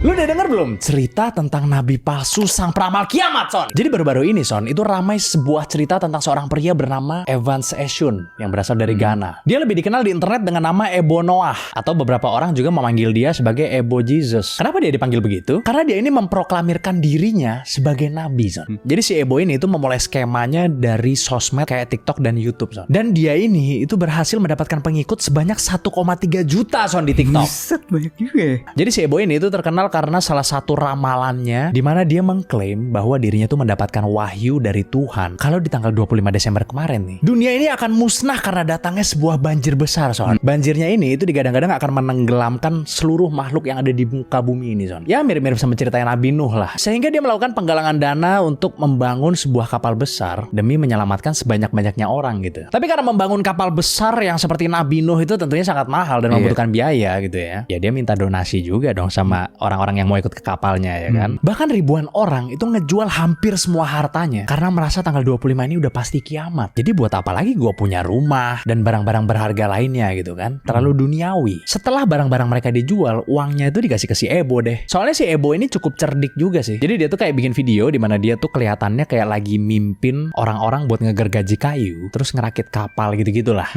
Lu udah denger belum cerita tentang nabi palsu sang peramal kiamat, Son? Jadi baru-baru ini, Son, itu ramai sebuah cerita tentang seorang pria bernama Evans Eshun yang berasal dari Ghana. Dia lebih dikenal di internet dengan nama Ebo Noah, atau beberapa orang juga memanggil dia sebagai Ebo Jesus. Kenapa dia dipanggil begitu? Karena dia ini memproklamirkan dirinya sebagai nabi, Son. Jadi si Ebo ini itu memulai skemanya dari sosmed kayak TikTok dan YouTube, Son. Dan dia ini itu berhasil mendapatkan pengikut sebanyak 1,3 juta, Son, di TikTok. Buset, banyak juga ya. Jadi si Ebo ini itu terkenal karena salah satu ramalannya di mana dia mengklaim bahwa dirinya tuh mendapatkan wahyu dari Tuhan kalau di tanggal 25 Desember kemarin nih, dunia ini akan musnah karena datangnya sebuah banjir besar, Son. Banjirnya ini itu digadang-gadang akan menenggelamkan seluruh makhluk yang ada di muka bumi ini, Son. Ya mirip-mirip sama ceritanya Nabi Nuh lah. Sehingga dia melakukan penggalangan dana untuk membangun sebuah kapal besar demi menyelamatkan sebanyak-banyaknya orang gitu. Tapi karena membangun kapal besar yang seperti Nabi Nuh itu tentunya sangat mahal dan membutuhkan biaya gitu ya. Ya dia minta donasi juga dong sama orang-orang yang mau ikut ke kapalnya, ya kan. Bahkan ribuan orang itu ngejual hampir semua hartanya karena merasa tanggal 25 ini udah pasti kiamat. Jadi buat apa lagi gue punya rumah dan barang-barang berharga lainnya gitu kan. Terlalu duniawi. Setelah barang-barang mereka dijual, uangnya itu dikasih ke si Ebo deh. Soalnya si Ebo ini cukup cerdik juga sih. Jadi dia tuh kayak bikin video di mana dia tuh kelihatannya kayak lagi mimpin orang-orang buat ngegergaji kayu, terus ngerakit kapal gitu-gitulah.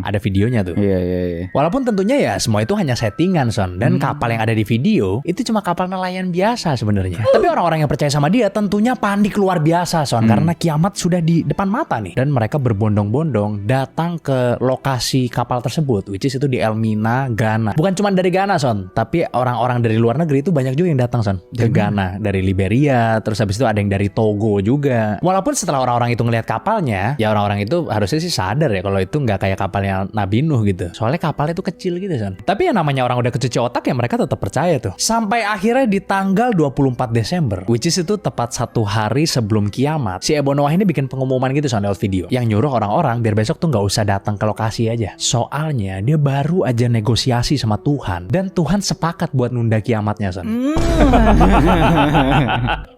Ada videonya tuh. Iya. Walaupun tentunya ya semua itu hanya settingan, Son. Dan kapal yang ada di video itu cuma kapal nelayan biasa sebenarnya. Tapi orang-orang yang percaya sama dia tentunya panik luar biasa, Son, karena kiamat sudah di depan mata nih. Dan mereka berbondong-bondong datang ke lokasi kapal tersebut, which is itu di Elmina, Ghana. Bukan cuma dari Ghana, Son, tapi orang-orang dari luar negeri itu banyak juga yang datang, Son, ke Ghana. Dari Liberia, terus habis itu ada yang dari Togo juga. Walaupun setelah orang-orang itu ngelihat kapalnya, ya orang-orang itu harusnya sih sadar ya kalau itu nggak kayak kapalnya Nabi Nuh gitu. Soalnya kapalnya itu kecil gitu, Son. Tapi yang namanya orang udah kecuci otak ya mereka tetap percaya tuh. Sampai akhirnya di tanggal 24 Desember, which is itu tepat 1 hari sebelum kiamat, si Ebo Noah ini bikin pengumuman gitu, Son, lewat video yang nyuruh orang-orang biar besok tuh nggak usah datang ke lokasi aja. Soalnya dia baru aja negosiasi sama Tuhan dan Tuhan sepakat buat nunda kiamatnya, Son.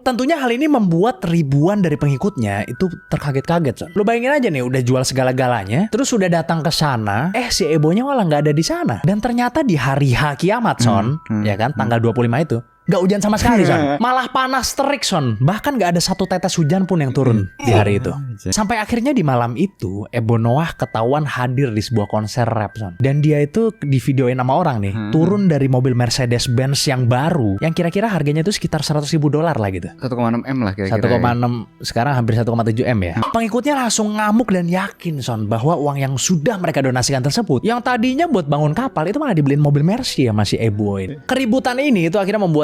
Tentunya hal ini membuat ribuan dari pengikutnya itu terkaget-kaget, Son. Lu bayangin aja nih, udah jual segala-galanya, terus udah datang ke sana, si Ebonya malah nggak ada di sana. Dan ternyata di hari H kiamat, Son, ya kan, tanggal 25 itu nggak hujan sama sekali, Son. Malah panas terik, Son. Bahkan nggak ada satu tetes hujan pun yang turun di hari itu. Sampai akhirnya di malam itu, Ebo Noah ketahuan hadir di sebuah konser rap, Son. Dan dia itu di videoin sama orang nih, turun dari mobil Mercedes-Benz yang baru, yang kira-kira harganya itu sekitar $100.000 lah gitu. 1,6 M lah kira-kira. 1,6, sekarang hampir 1,7 M ya. Pengikutnya langsung ngamuk dan yakin, Son, bahwa uang yang sudah mereka donasikan tersebut, yang tadinya buat bangun kapal, itu malah dibeliin mobil Mercy ya masih Ebo ini. Keributan ini itu akhirnya membuat